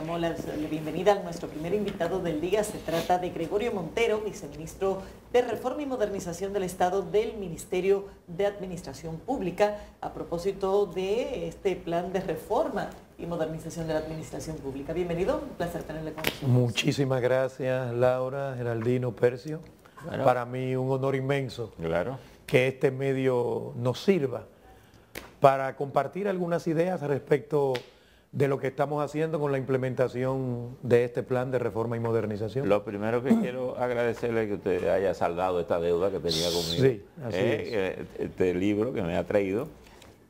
damos la bienvenida a nuestro primer invitado del día. Se trata de Gregorio Montero, viceministro de Reforma y Modernización del Estado del Ministerio de Administración Pública, a propósito de este plan de reforma y modernización de la administración pública. Bienvenido, un placer tenerle con nosotros. Muchísimas gracias, Laura, Geraldino, Percio. Bueno, para mí un honor inmenso claro, que este medio nos sirva para compartir algunas ideas respecto de lo que estamos haciendo con la implementación de este plan de reforma y modernización. lo primero que quiero agradecerle es que usted haya saldado esta deuda que tenía conmigo. Sí, así es. Este libro que me ha traído,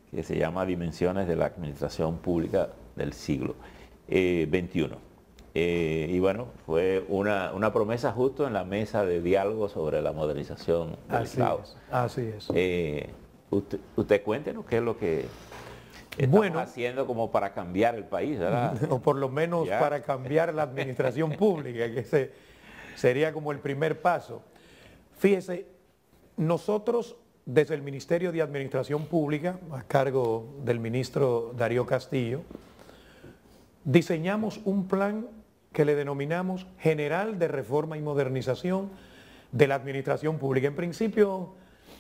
que se llama Dimensiones de la Administración Pública del siglo XXI. Y bueno, fue una promesa justo en la mesa de diálogo sobre la modernización del Estado. Así es. Usted cuéntenos qué es lo que estamos haciendo como para cambiar el país, ¿verdad? O por lo menos Ya. para cambiar la administración pública, que ese sería como el primer paso. Fíjese, nosotros desde el Ministerio de Administración Pública, a cargo del ministro Darío Castillo, diseñamos un plan que le denominamos General de Reforma y Modernización de la Administración Pública. En principio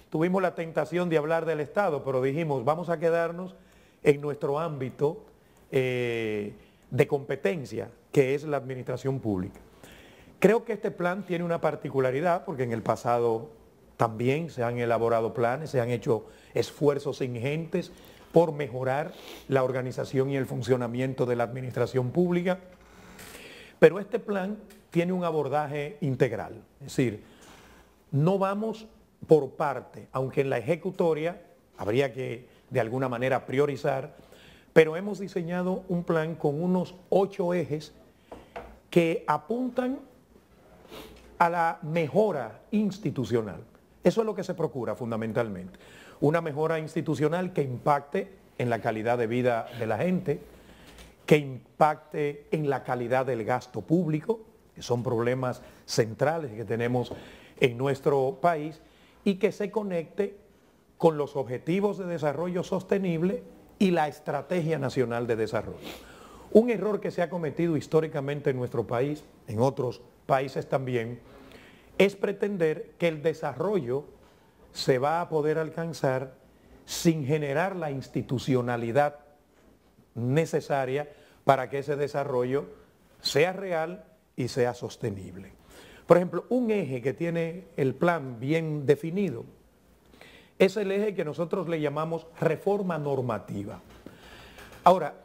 tuvimos la tentación de hablar del Estado, pero dijimos, vamos a quedarnos en nuestro ámbito de competencia, que es la administración pública. Creo que este plan tiene una particularidad, porque en el pasado también se han elaborado planes, se han hecho esfuerzos ingentes por mejorar la organización y el funcionamiento de la administración pública, pero este plan tiene un abordaje integral, es decir, no vamos por parte, aunque en la ejecutoria habría que de alguna manera priorizar, pero hemos diseñado un plan con unos 8 ejes que apuntan a la mejora institucional. Eso es lo que se procura fundamentalmente. Una mejora institucional que impacte en la calidad de vida de la gente, que impacte en la calidad del gasto público, que son problemas centrales que tenemos en nuestro país, y que se conecte con los objetivos de desarrollo sostenible y la Estrategia Nacional de Desarrollo. Un error que se ha cometido históricamente en nuestro país, en otros países también, es pretender que el desarrollo se va a poder alcanzar sin generar la institucionalidad necesaria para que ese desarrollo sea real y sea sostenible. Por ejemplo, un eje que tiene el plan bien definido es el eje que nosotros le llamamos reforma normativa. Ahora,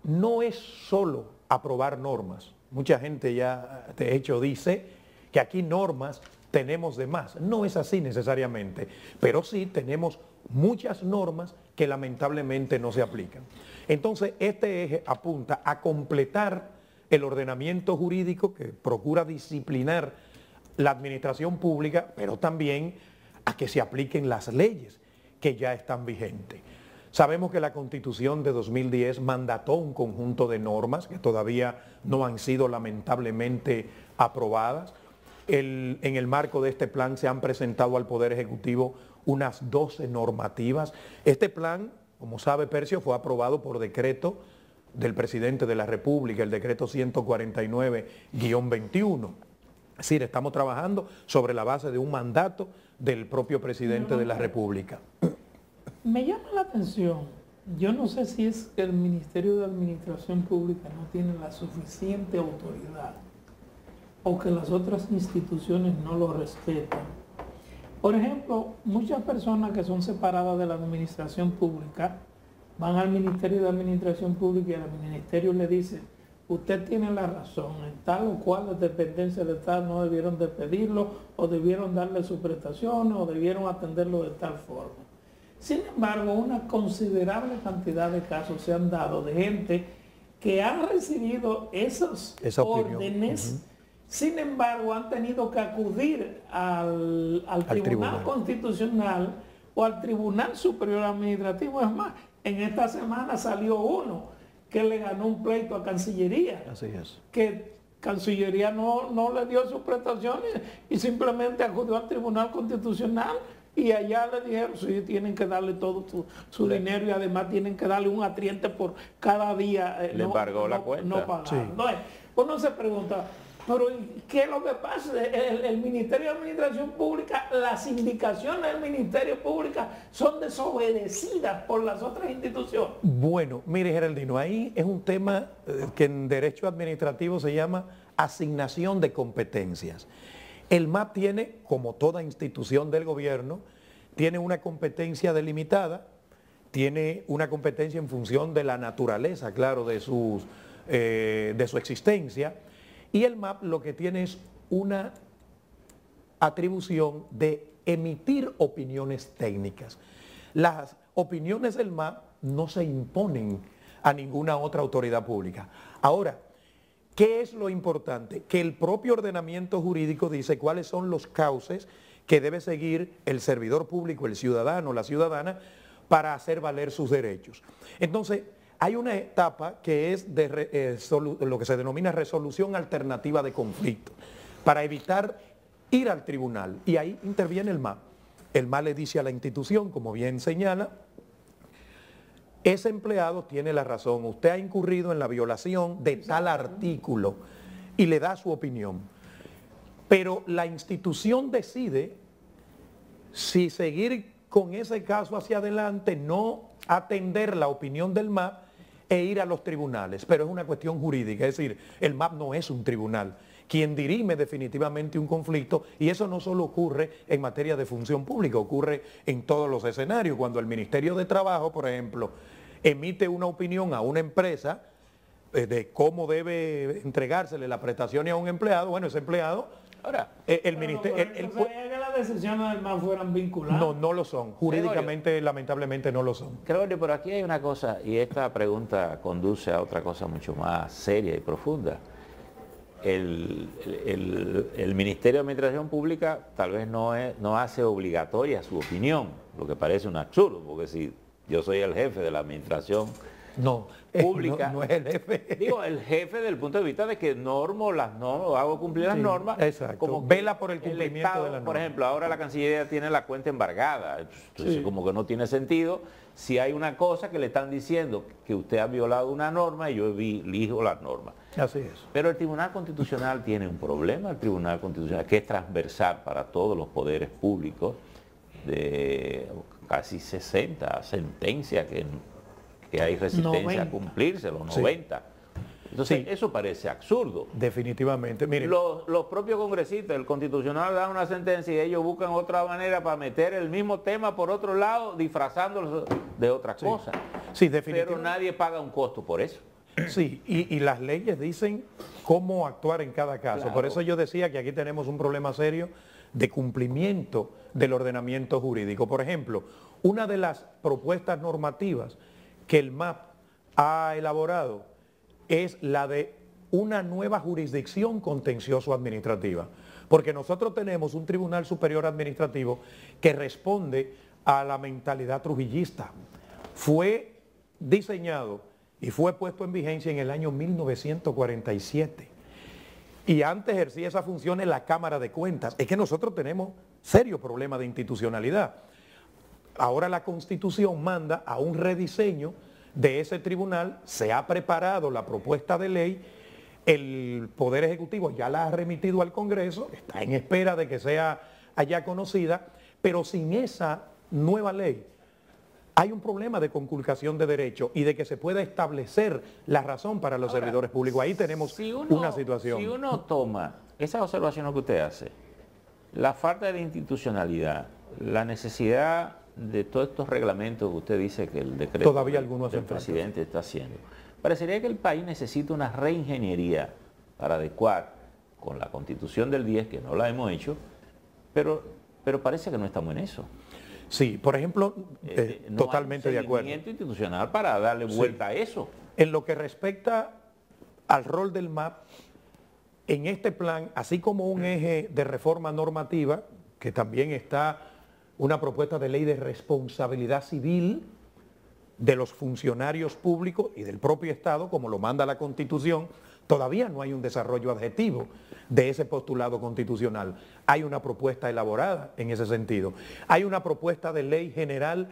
no es solo aprobar normas. Mucha gente ya, de hecho, dice que aquí normas tenemos de más. No es así necesariamente, pero sí tenemos muchas normas que lamentablemente no se aplican. Entonces, este eje apunta a completar el ordenamiento jurídico que procura disciplinar la administración pública, pero también a que se apliquen las leyes que ya están vigentes. Sabemos que la Constitución de 2010 mandató un conjunto de normas que todavía no han sido lamentablemente aprobadas. En el marco de este plan se han presentado al Poder Ejecutivo unas 12 normativas. Este plan, como sabe Percio, fue aprobado por decreto del presidente de la República, el decreto 149-21. Es decir, estamos trabajando sobre la base de un mandato del propio presidente de la República. Me llama la atención, yo no sé si es que el Ministerio de Administración Pública no tiene la suficiente autoridad o que las otras instituciones no lo respetan. Por ejemplo, muchas personas que son separadas de la administración pública van al Ministerio de Administración Pública y el ministerio le dice, usted tiene la razón, en tal o cual dependencia de tal no debieron de pedirlo o debieron darle sus prestaciones o debieron atenderlo de tal forma. Sin embargo, una considerable cantidad de casos se han dado de gente que han recibido esas órdenes, sin embargo han tenido que acudir al Tribunal Constitucional o al Tribunal Superior Administrativo. Es más, en esta semana salió uno que le ganó un pleito a Cancillería. Así es. Que Cancillería no le dio sus prestaciones y simplemente acudió al Tribunal Constitucional Y allá le dijeron, sí, tienen que darle todo su dinero y además tienen que darle un atriente por cada día. Le embargó la cuenta. No pagar. Sí. Entonces, uno se pregunta, pero ¿qué es lo que pasa? El Ministerio de Administración Pública, las indicaciones del Ministerio Público son desobedecidas por las otras instituciones. Bueno, mire Geraldino, ahí es un tema que en derecho administrativo se llama asignación de competencias. El MAP tiene, como toda institución del gobierno, tiene una competencia delimitada, tiene una competencia en función de la naturaleza, claro, de su existencia, y el MAP lo que tiene es una atribución de emitir opiniones técnicas. Las opiniones del MAP no se imponen a ninguna otra autoridad pública. Ahora, ¿qué es lo importante? Que el propio ordenamiento jurídico dice cuáles son los cauces que debe seguir el servidor público, el ciudadano, la ciudadana, para hacer valer sus derechos. Entonces, hay una etapa que es de lo que se denomina resolución alternativa de conflicto, para evitar ir al tribunal. Y ahí interviene el MAP. El MAP le dice a la institución, como bien señala, ese empleado tiene la razón, usted ha incurrido en la violación de tal artículo y le da su opinión. Pero la institución decide si seguir con ese caso hacia adelante, no atender la opinión del MAP e ir a los tribunales. Pero es una cuestión jurídica, es decir, el MAP no es un tribunal quien dirime definitivamente un conflicto, y eso no solo ocurre en materia de función pública, ocurre en todos los escenarios. Cuando el Ministerio de Trabajo, por ejemplo, emite una opinión a una empresa de cómo debe entregársele la prestación a un empleado, bueno, ese empleado, ahora, el ministerio... que las decisiones del MAP fueran vinculadas. No lo son, jurídicamente, lamentablemente no lo son. Gregorio, pero aquí hay una cosa, y esta pregunta conduce a otra cosa mucho más seria y profunda. El Ministerio de Administración Pública tal vez no hace obligatoria su opinión, lo que parece un absurdo, porque si yo soy el jefe de la administración pública, no es el jefe. Digo, el jefe desde el punto de vista de que normo las normas, hago cumplir las normas. Exacto. Como vela por el cumplimiento Estado, de las normas. Por ejemplo, ahora la Cancillería tiene la cuenta embargada, entonces como que no tiene sentido si hay una cosa que le están diciendo que usted ha violado una norma y yo elijo las normas. Así es. Pero el Tribunal Constitucional tiene un problema, el Tribunal Constitucional, que es transversal para todos los poderes públicos, de casi 60 sentencias que hay resistencia 90. a cumplirse, los 90. Entonces, eso parece absurdo. Definitivamente. Miren, Los propios congresistas, el Constitucional da una sentencia y ellos buscan otra manera para meter el mismo tema por otro lado, disfrazándolo de otra cosa. Sí, definitivamente. Pero nadie paga un costo por eso. Sí, y las leyes dicen cómo actuar en cada caso. Claro. Por eso yo decía que aquí tenemos un problema serio de cumplimiento del ordenamiento jurídico. Por ejemplo, una de las propuestas normativas que el MAP ha elaborado es la de una nueva jurisdicción contencioso-administrativa. Porque nosotros tenemos un Tribunal Superior Administrativo que responde a la mentalidad trujillista. Fue diseñado y fue puesto en vigencia en el año 1947. Y antes ejercía esa función en la Cámara de Cuentas. Es que nosotros tenemos serios problemas de institucionalidad. Ahora la Constitución manda a un rediseño de ese tribunal, se ha preparado la propuesta de ley, el Poder Ejecutivo ya la ha remitido al Congreso, está en espera de que sea allá conocida, pero sin esa nueva ley hay un problema de conculcación de derechos y de que se pueda establecer la razón para los servidores públicos. Ahí tenemos una situación. Si uno toma esa observación que usted hace, la falta de institucionalidad, la necesidad de todos estos reglamentos que usted dice que el decreto Todavía algunos del hacen falta. presidente está haciendo, parecería que el país necesita una reingeniería para adecuar con la Constitución del 10, que no la hemos hecho, pero parece que no estamos en eso. Sí, por ejemplo, No totalmente hay de un acuerdo. seguimiento institucional para darle vuelta a eso. En lo que respecta al rol del MAP, en este plan, así como un eje de reforma normativa, que también está una propuesta de ley de responsabilidad civil de los funcionarios públicos y del propio Estado, como lo manda la Constitución, Todavía no hay un desarrollo adjetivo de ese postulado constitucional. Hay una propuesta elaborada en ese sentido. Hay una propuesta de ley general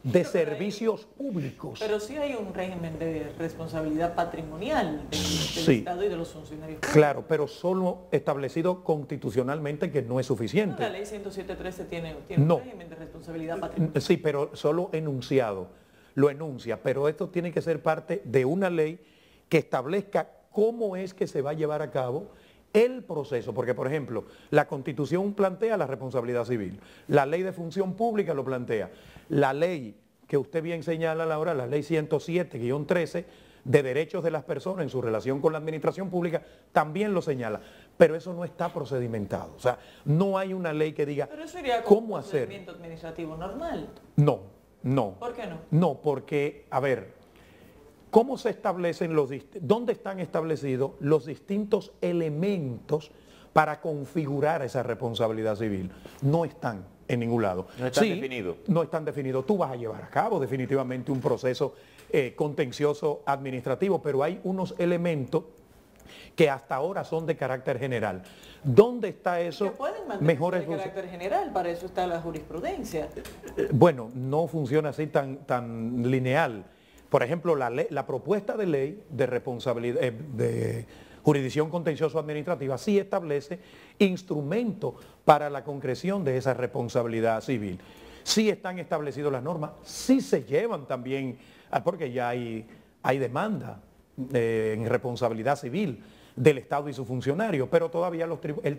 de servicios públicos. Pero sí hay un régimen de responsabilidad patrimonial del Sí. Estado y de los funcionarios públicos. Claro, pero solo establecido constitucionalmente, que no es suficiente. La ley 107.13 tiene No. un régimen de responsabilidad patrimonial. Sí, pero solo enunciado, lo enuncia, pero esto tiene que ser parte de una ley que establezca cómo es que se va a llevar a cabo el proceso, porque por ejemplo, la Constitución plantea la responsabilidad civil, la Ley de Función Pública lo plantea, la ley que usted bien señala, Laura, la Ley 107-13 de derechos de las personas en su relación con la administración pública también lo señala, pero eso no está procedimentado, o sea, no hay una ley que diga Pero eso iría con cómo un hacer. procedimiento administrativo normal. No. ¿Por qué no? No, porque, a ver, ¿cómo se establecen dónde están establecidos los distintos elementos para configurar esa responsabilidad civil? No están en ningún lado. No están definidos. No están definidos. Tú vas a llevar a cabo definitivamente un proceso contencioso administrativo, pero hay unos elementos que hasta ahora son de carácter general. ¿Dónde está eso? Que pueden mantenerse Mejor de carácter general, para eso está la jurisprudencia. Bueno, no funciona así tan lineal. Por ejemplo, la propuesta de ley de responsabilidad de jurisdicción contencioso administrativa sí establece instrumentos para la concreción de esa responsabilidad civil. Sí están establecidas las normas, sí se llevan también, porque ya hay demanda en responsabilidad civil del Estado y sus funcionarios, pero todavía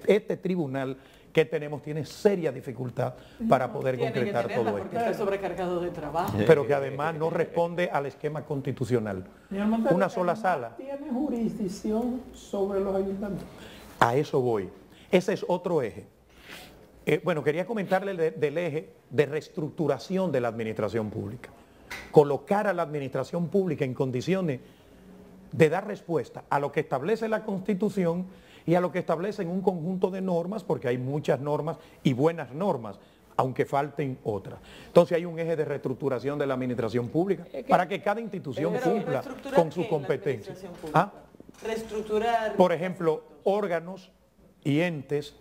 este tribunal que tenemos tiene seria dificultad para poder Tiene que concretar tenerla todo porque esto. está sobrecargado de trabajo. Pero que además no responde al esquema constitucional. Señor Montero, Una sola ¿el MAS sala. tiene jurisdicción sobre los ayuntamientos? A eso voy. Ese es otro eje. Bueno, quería comentarle del eje de reestructuración de la administración pública. Colocar a la administración pública en condiciones de dar respuesta a lo que establece la Constitución y a lo que establecen un conjunto de normas, porque hay muchas normas y buenas normas, aunque falten otras. Entonces hay un eje de reestructuración de la administración pública para que cada institución Pero cumpla reestructurar con ¿qué su en la competencia. administración pública? ¿Ah? Reestructurar. Por ejemplo, órganos y entes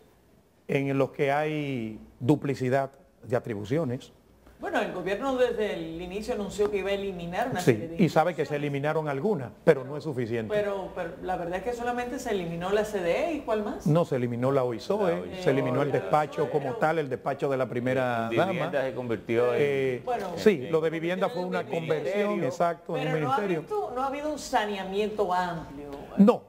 en los que hay duplicidad de atribuciones. Bueno, el gobierno desde el inicio anunció que iba a eliminar una serie de Sí, y sabe que se instituciones. eliminaron algunas, pero no es suficiente. Pero la verdad es que solamente se eliminó la CDE y ¿cuál más? No, se eliminó la OISOE, La OISOE, se eliminó el la despacho OISOE, como pero- tal, el despacho de la primera Vivienda dama. se convirtió en... Bueno, Sí, lo de vivienda fue en un una conversión, ministerio, exacto, en pero un ministerio. no ha habido un saneamiento amplio. No,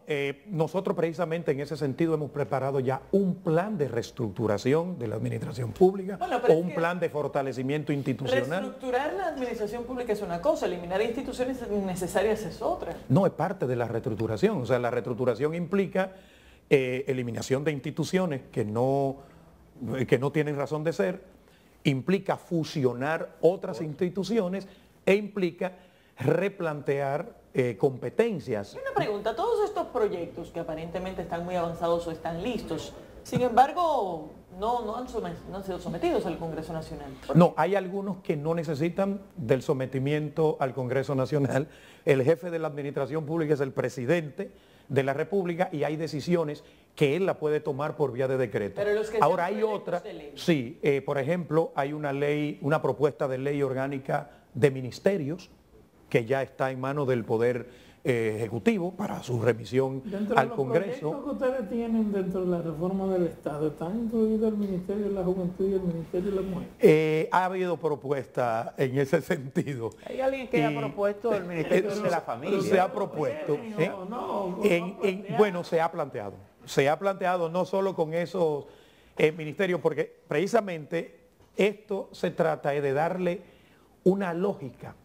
nosotros precisamente en ese sentido hemos preparado ya un plan de reestructuración de la administración pública Bueno, pero o es un que plan de fortalecimiento institucional. Reestructurar la administración pública es una cosa, eliminar instituciones innecesarias es otra. No es parte de la reestructuración, o sea, la reestructuración implica eliminación de instituciones que no tienen razón de ser, implica fusionar otras instituciones e implica replantear competencias. Una pregunta, todos estos proyectos que aparentemente están muy avanzados o están listos, sin embargo, no han sido sometidos al Congreso Nacional. ¿Por No, hay algunos que no necesitan del sometimiento al Congreso Nacional. El jefe de la administración pública es el presidente de la República y hay decisiones que él la puede tomar por vía de decreto. Pero los que Ahora sean hay proyectos otra, de ley. sí, por ejemplo, hay una propuesta de ley orgánica de ministerios que ya está en manos del Poder Ejecutivo para su remisión Dentro al de los Congreso. proyectos que ustedes tienen dentro de la reforma del Estado, ¿están incluidos el Ministerio de la Juventud y el Ministerio de la Mujer? Ha habido propuestas en ese sentido. Hay alguien que ha propuesto el Ministerio de la Familia. Se ha propuesto. Bueno, se ha planteado. Se ha planteado no solo con esos ministerios, porque precisamente esto se trata de darle una lógica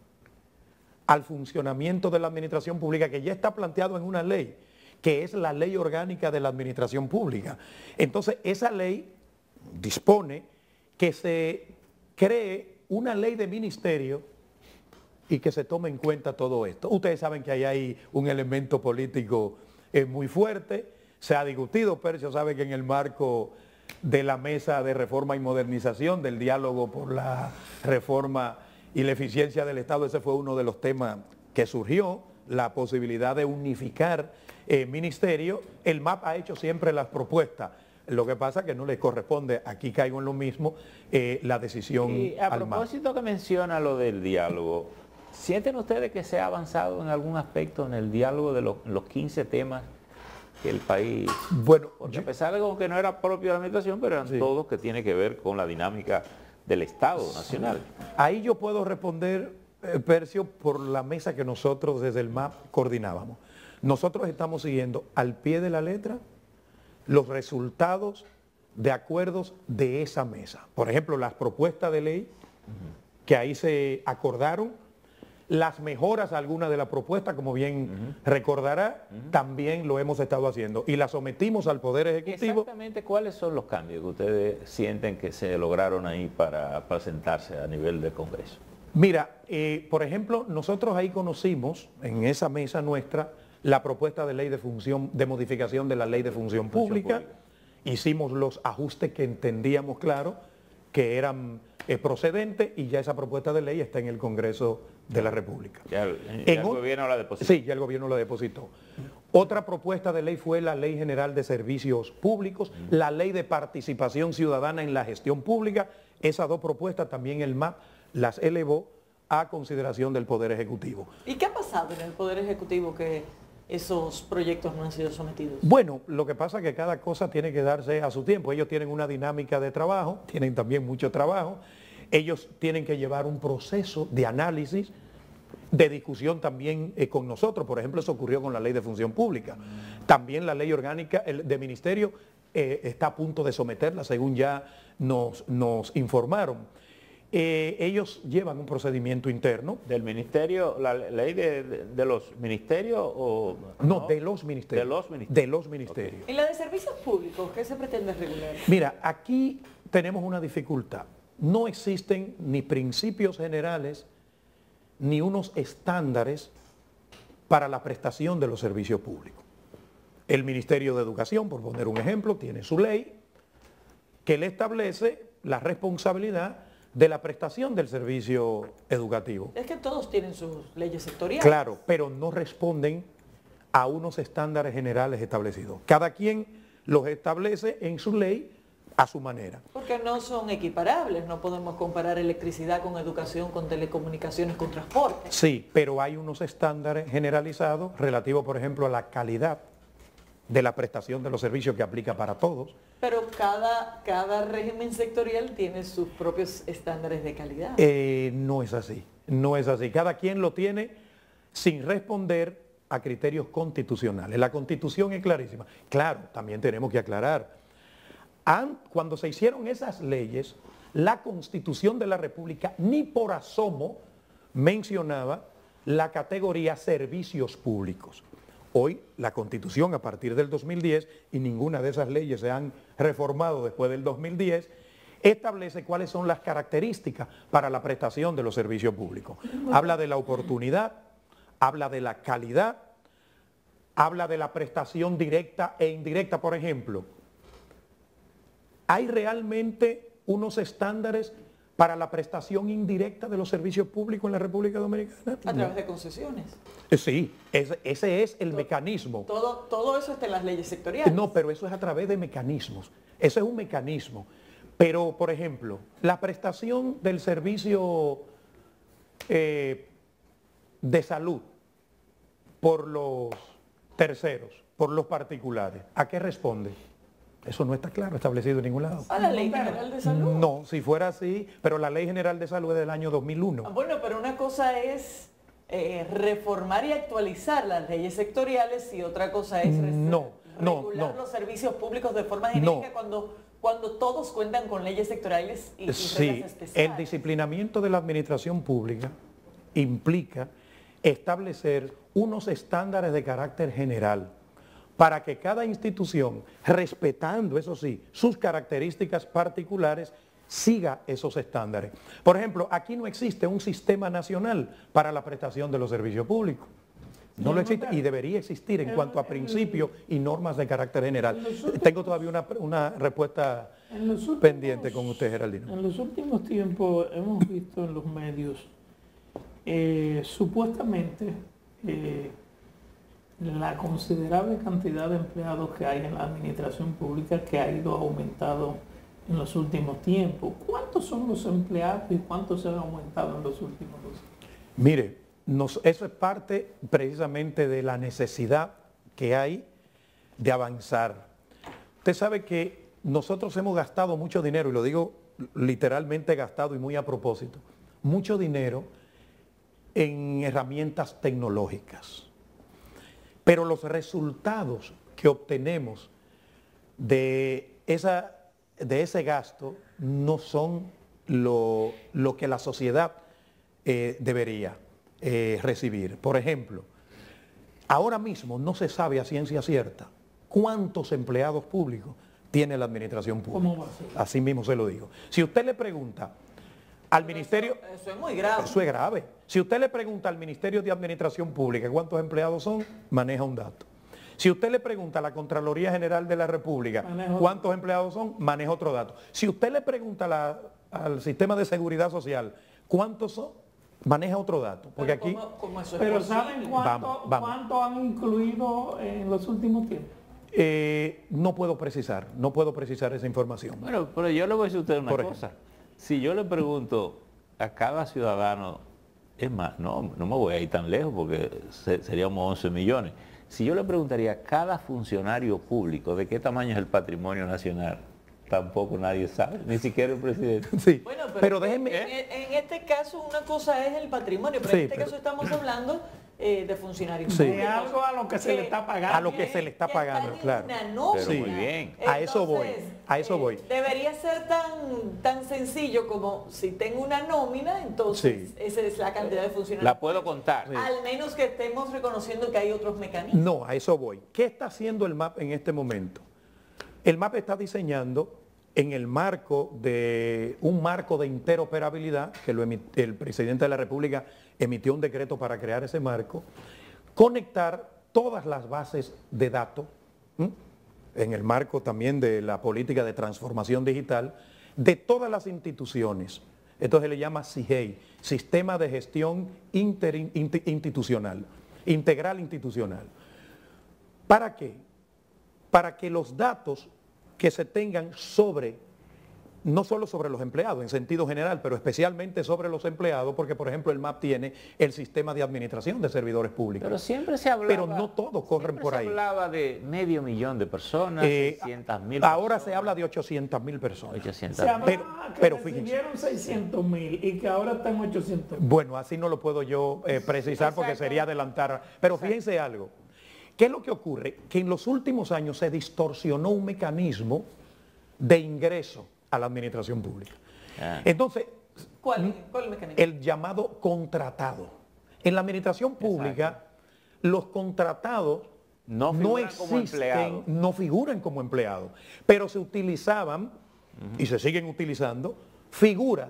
al funcionamiento de la administración pública que ya está planteado en una ley, que es la Ley Orgánica de la Administración Pública. Entonces, esa ley dispone que se cree una ley de ministerio y que se tome en cuenta todo esto. Ustedes saben que ahí hay un elemento político muy fuerte, se ha discutido, Percio sabe que en el marco de la mesa de reforma y modernización, del diálogo por la reforma y la eficiencia del Estado, ese fue uno de los temas que surgió la posibilidad de unificar ministerio, el MAP ha hecho siempre las propuestas. Lo que pasa es que no le corresponde, aquí caigo en lo mismo, la decisión y a al MAP. propósito que menciona lo del diálogo, ¿sienten ustedes que se ha avanzado en algún aspecto en el diálogo de los 15 temas que el país... Bueno, porque a pesar de que no era propio de la administración, pero eran sí, todos que tienen que ver con la dinámica del Estado nacional. Ahí yo puedo responder, Percio, por la mesa que nosotros desde el MAP coordinábamos. Nosotros estamos siguiendo al pie de la letra los resultados de acuerdos de esa mesa. Por ejemplo, las propuestas de ley que ahí se acordaron, las mejoras a algunas de las propuestas, como bien recordará, también lo hemos estado haciendo y las sometimos al Poder Ejecutivo. Exactamente, ¿cuáles son los cambios que ustedes sienten que se lograron ahí para presentarse a nivel del Congreso? Mira, por ejemplo, nosotros ahí conocimos en esa mesa nuestra la propuesta de ley de modificación de la Ley de Función Pública. Hicimos los ajustes que entendíamos claro que eran procedentes y ya esa propuesta de ley está en el Congreso de la República. Ya el gobierno la depositó. Sí, ya el gobierno la depositó. Otra propuesta de ley fue la Ley General de Servicios Públicos, la Ley de Participación Ciudadana en la Gestión Pública. Esas dos propuestas también el MAP las elevó a consideración del Poder Ejecutivo. ¿Y qué ha pasado en el Poder Ejecutivo que esos proyectos no han sido sometidos? Bueno, lo que pasa es que cada cosa tiene que darse a su tiempo. Ellos tienen una dinámica de trabajo, tienen también mucho trabajo. Ellos tienen que llevar un proceso de análisis, de discusión también con nosotros. Por ejemplo, eso ocurrió con la Ley de Función Pública. También la Ley Orgánica de Ministerio está a punto de someterla, según ya nos informaron. Ellos llevan un procedimiento interno. ¿Del ministerio, la ley de los ministerios o...? No, de los ministerios. De los ministerios. De los ministerios. ¿En la de servicios públicos qué se pretende regular? Mira, aquí tenemos una dificultad. No existen ni principios generales ni unos estándares para la prestación de los servicios públicos. El Ministerio de Educación, por poner un ejemplo, tiene su ley que le establece la responsabilidad de la prestación del servicio educativo. Es que todos tienen sus leyes sectoriales. Claro, pero no responden a unos estándares generales establecidos. Cada quien los establece en su ley a su manera. Porque no son equiparables, no podemos comparar electricidad con educación, con telecomunicaciones, con transporte. Sí, pero hay unos estándares generalizados relativos, por ejemplo, a la calidad de la prestación de los servicios que aplica para todos. Pero cada régimen sectorial tiene sus propios estándares de calidad. No es así, no es así. Cada quien lo tiene sin responder a criterios constitucionales. La Constitución es clarísima. Claro, también tenemos que aclarar. Cuando se hicieron esas leyes, la Constitución de la República ni por asomo mencionaba la categoría servicios públicos. Hoy la Constitución a partir del 2010, y ninguna de esas leyes se han reformado después del 2010, establece cuáles son las características para la prestación de los servicios públicos. Habla de la oportunidad, habla de la calidad, habla de la prestación directa e indirecta. Por ejemplo, ¿hay realmente unos estándares para la prestación indirecta de los servicios públicos en la República Dominicana? A través de concesiones. Sí, ese es el mecanismo. Todo eso está en las leyes sectoriales. No, pero eso es a través de mecanismos. Eso es un mecanismo. Pero, por ejemplo, la prestación del servicio de salud por los terceros, por los particulares, ¿a qué responde? Eso no está claro, establecido en ningún lado. ¿A la Ley General de Salud? No, si fuera así, pero la Ley General de Salud es del año 2001. Bueno, pero una cosa es reformar y actualizar las leyes sectoriales y otra cosa es regular los servicios públicos de forma genérica cuando todos cuentan con leyes sectoriales y reglas especiales. El disciplinamiento de la administración pública implica establecer unos estándares de carácter general para que cada institución, respetando, eso sí, sus características particulares, siga esos estándares. Por ejemplo, aquí no existe un sistema nacional para la prestación de los servicios públicos. No lo existe y debería existir en cuanto a principios y normas de carácter general. Tengo todavía una respuesta pendiente con usted, Geraldino. En los últimos tiempos hemos visto en los medios supuestamente la considerable cantidad de empleados que hay en la administración pública, que ha ido aumentando en los últimos tiempos. ¿Cuántos son los empleados y cuántos se han aumentado en los últimos 2 años? Mire, eso es parte precisamente de la necesidad que hay de avanzar. Usted sabe que nosotros hemos gastado mucho dinero, y lo digo literalmente gastado y muy a propósito, mucho dinero en herramientas tecnológicas. Pero los resultados que obtenemos de ese gasto no son lo que la sociedad debería recibir. Por ejemplo, ahora mismo no se sabe a ciencia cierta cuántos empleados públicos tiene la administración pública. ¿Cómo va a ser? Así mismo se lo digo. Si usted le pregunta al ministerio... Eso es muy grave. Eso es grave. Si usted le pregunta al Ministerio de Administración Pública cuántos empleados son, maneja un dato. Si usted le pregunta a la Contraloría General de la República cuántos empleados son, maneja otro dato. Si usted le pregunta al Sistema de Seguridad Social cuántos son, maneja otro dato. Porque aquí... ¿Cómo eso es Pero posible? ¿saben Vamos. cuánto han incluido en los últimos tiempos? no puedo precisar esa información. Bueno, pero yo le voy a decir a usted una Por cosa. Si yo le pregunto a cada ciudadano, es más, no me voy a ir tan lejos porque seríamos 11 millones. Si yo le preguntaría a cada funcionario público de qué tamaño es el patrimonio nacional, tampoco nadie sabe, ni siquiera el presidente. Sí, Bueno, pero déjenme... en este caso una cosa es el patrimonio, pero Sí, en este pero- caso estamos hablando de funcionarios Sí. públicos. De algo a lo que se le está pagando. A lo que se le está pagando, claro. Pero Sí. muy bien. A eso voy, a eso voy. Debería ser tan sencillo como si tengo una nómina, entonces Sí. esa es la cantidad de funcionarios. La puedo contar. Al menos que estemos reconociendo que hay otros mecanismos. No, a eso voy. ¿Qué está haciendo el MAP en este momento? El MAP está diseñando en el marco de un marco de interoperabilidad, que el presidente de la República emitió un decreto para crear ese marco, conectar todas las bases de datos, en el marco también de la política de transformación digital, de todas las instituciones. Esto se le llama SIGEI, Sistema de Gestión Institucional, Integral Institucional. ¿Para qué? Para que los datos que se tengan no solo sobre los empleados en sentido general, pero especialmente sobre los empleados, porque por ejemplo el MAP tiene el sistema de administración de servidores públicos. Pero siempre se hablaba... Pero no todos corren por ahí. Se hablaba de 500.000 de personas, 600.000 Ahora se habla de 800.000 personas. 800.000. Se hablaba pero que fíjense. recibieron 600.000 y que ahora están 800.000. Bueno, así no lo puedo yo precisar porque sería adelantar. Pero fíjense algo. ¿Qué es lo que ocurre? Que en los últimos años se distorsionó un mecanismo de ingreso a la administración pública. Entonces, ¿Cuál es el mecanismo? el llamado contratado. En la administración pública, los contratados No figuran como empleados. no figuran como empleados, pero se utilizaban, y se siguen utilizando, figuras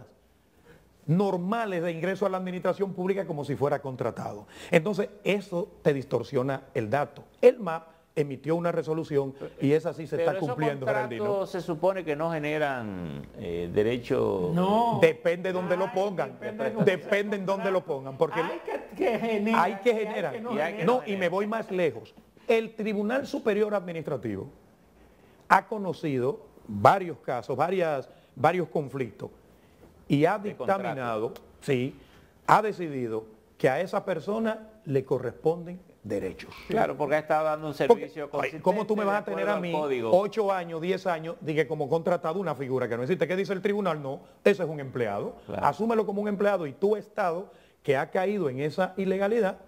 normales de ingreso a la administración pública como si fuera contratado. Entonces, eso te distorsiona el dato. El MAP emitió una resolución y esa sí se está cumpliendo, Pero Geraldino. esos contratos se supone que no generan derechos... No. Depende de dónde lo Ay, pongan. depende Depende en dónde lo pongan. Porque Hay que generar. hay que generar. y hay que no Y hay que generar. No, y me voy más lejos. El Tribunal Superior Administrativo ha conocido varios casos, varios conflictos y ha dictaminado, sí, ha decidido que a esa persona le corresponden derechos. Claro, porque ha estado dando un Porque, servicio ay, consistente. ¿cómo tú me vas a de tener acuerdo a al mí código? 8 años, 10 años, dije como contratado una figura que no existe? ¿Qué dice el tribunal? No, ese es un empleado. Claro. Asúmelo como un empleado y tu Estado, que ha caído en esa ilegalidad,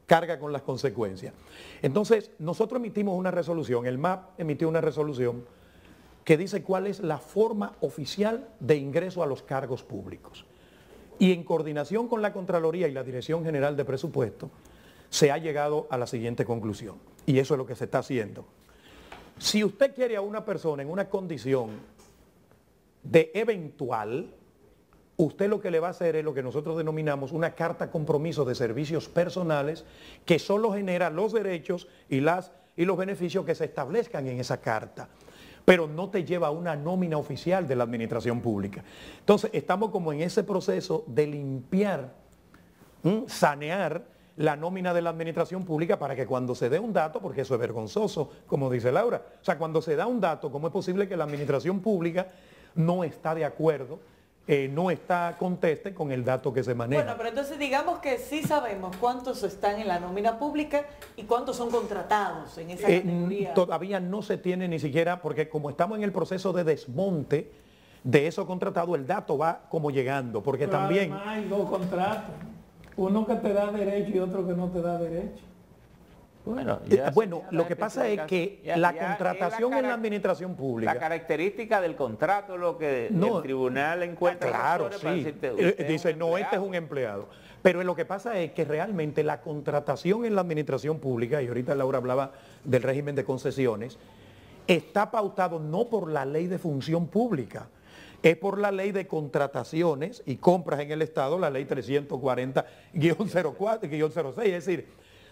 carga con las consecuencias. Entonces, nosotros emitimos una resolución, el MAP emitió una resolución que dice cuál es la forma oficial de ingreso a los cargos públicos. Y en coordinación con la Contraloría y la Dirección General de Presupuesto, se ha llegado a la siguiente conclusión. Y eso es lo que se está haciendo. Si usted quiere a una persona en una condición de eventual, usted lo que le va a hacer es lo que nosotros denominamos una carta compromiso de servicios personales que solo genera los derechos y los beneficios que se establezcan en esa carta, pero no te lleva a una nómina oficial de la administración pública. Entonces, estamos como en ese proceso de limpiar, sanear la nómina de la administración pública para que cuando se dé un dato, porque eso es vergonzoso, como dice Laura, o sea, cuando se da un dato, ¿cómo es posible que la administración pública no está de acuerdo, no está conteste con el dato que se maneja? Bueno, pero entonces digamos que sí sabemos cuántos están en la nómina pública y cuántos son contratados en esa categoría. Todavía no se tiene ni siquiera, porque como estamos en el proceso de desmonte de eso contratado, el dato va como llegando, porque Pero también... además hay dos contratos, uno que te da derecho y otro que no te da derecho. Bueno, lo que pasa es que la contratación en la administración pública... La característica del contrato es lo que el tribunal encuentra. Claro, sí. Dice, no, este es un empleado. Pero lo que pasa es que realmente la contratación en la administración pública, y ahorita Laura hablaba del régimen de concesiones, está pautado no por la ley de función pública, es por la ley de contrataciones y compras en el Estado, la ley 340-04-06, es decir,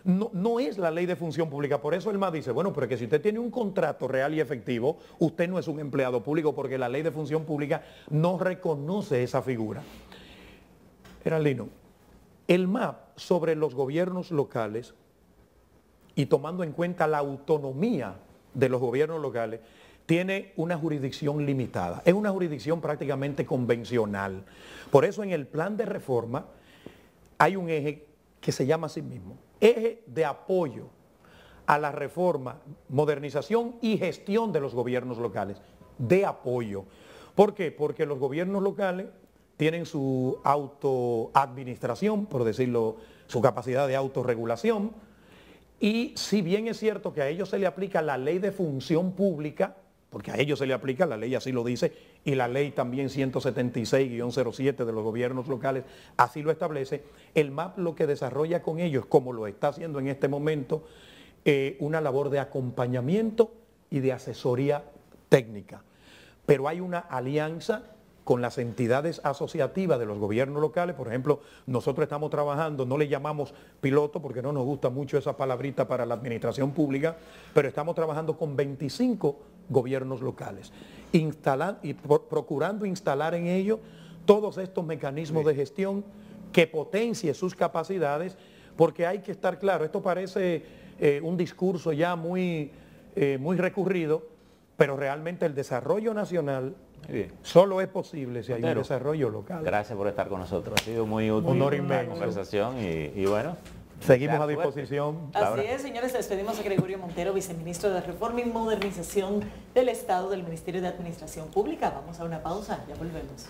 no es la ley de función pública. Por eso el MAP dice, bueno, pero es que si usted tiene un contrato real y efectivo, usted no es un empleado público porque la ley de función pública no reconoce esa figura. Geraldino, el MAP sobre los gobiernos locales y tomando en cuenta la autonomía de los gobiernos locales, tiene una jurisdicción limitada, es una jurisdicción prácticamente convencional. Por eso en el plan de reforma hay un eje que se llama así mismo, eje de apoyo a la reforma, modernización y gestión de los gobiernos locales, de apoyo. ¿Por qué? Porque los gobiernos locales tienen su autoadministración, por decirlo, su capacidad de autorregulación, y si bien es cierto que a ellos se le aplica la ley de función pública, porque a ellos se le aplica, la ley así lo dice, y la ley también 176-07 de los gobiernos locales así lo establece, el MAP lo que desarrolla con ellos, como lo está haciendo en este momento, una labor de acompañamiento y de asesoría técnica. Pero hay una alianza con las entidades asociativas de los gobiernos locales. Por ejemplo, nosotros estamos trabajando, no le llamamos piloto porque no nos gusta mucho esa palabrita para la administración pública, pero estamos trabajando con 25 gobiernos locales, procurando instalar en ellos todos estos mecanismos de gestión que potencie sus capacidades, porque hay que estar claro, esto parece un discurso ya muy recurrido, pero realmente el desarrollo nacional solo es posible si hay un desarrollo local. Gracias por estar con nosotros. Ha sido muy útil la conversación y bueno. Seguimos a disposición. Así es, señores, despedimos a Gregorio Montero, viceministro de Reforma y Modernización del Estado del Ministerio de Administración Pública. Vamos a una pausa, ya volvemos.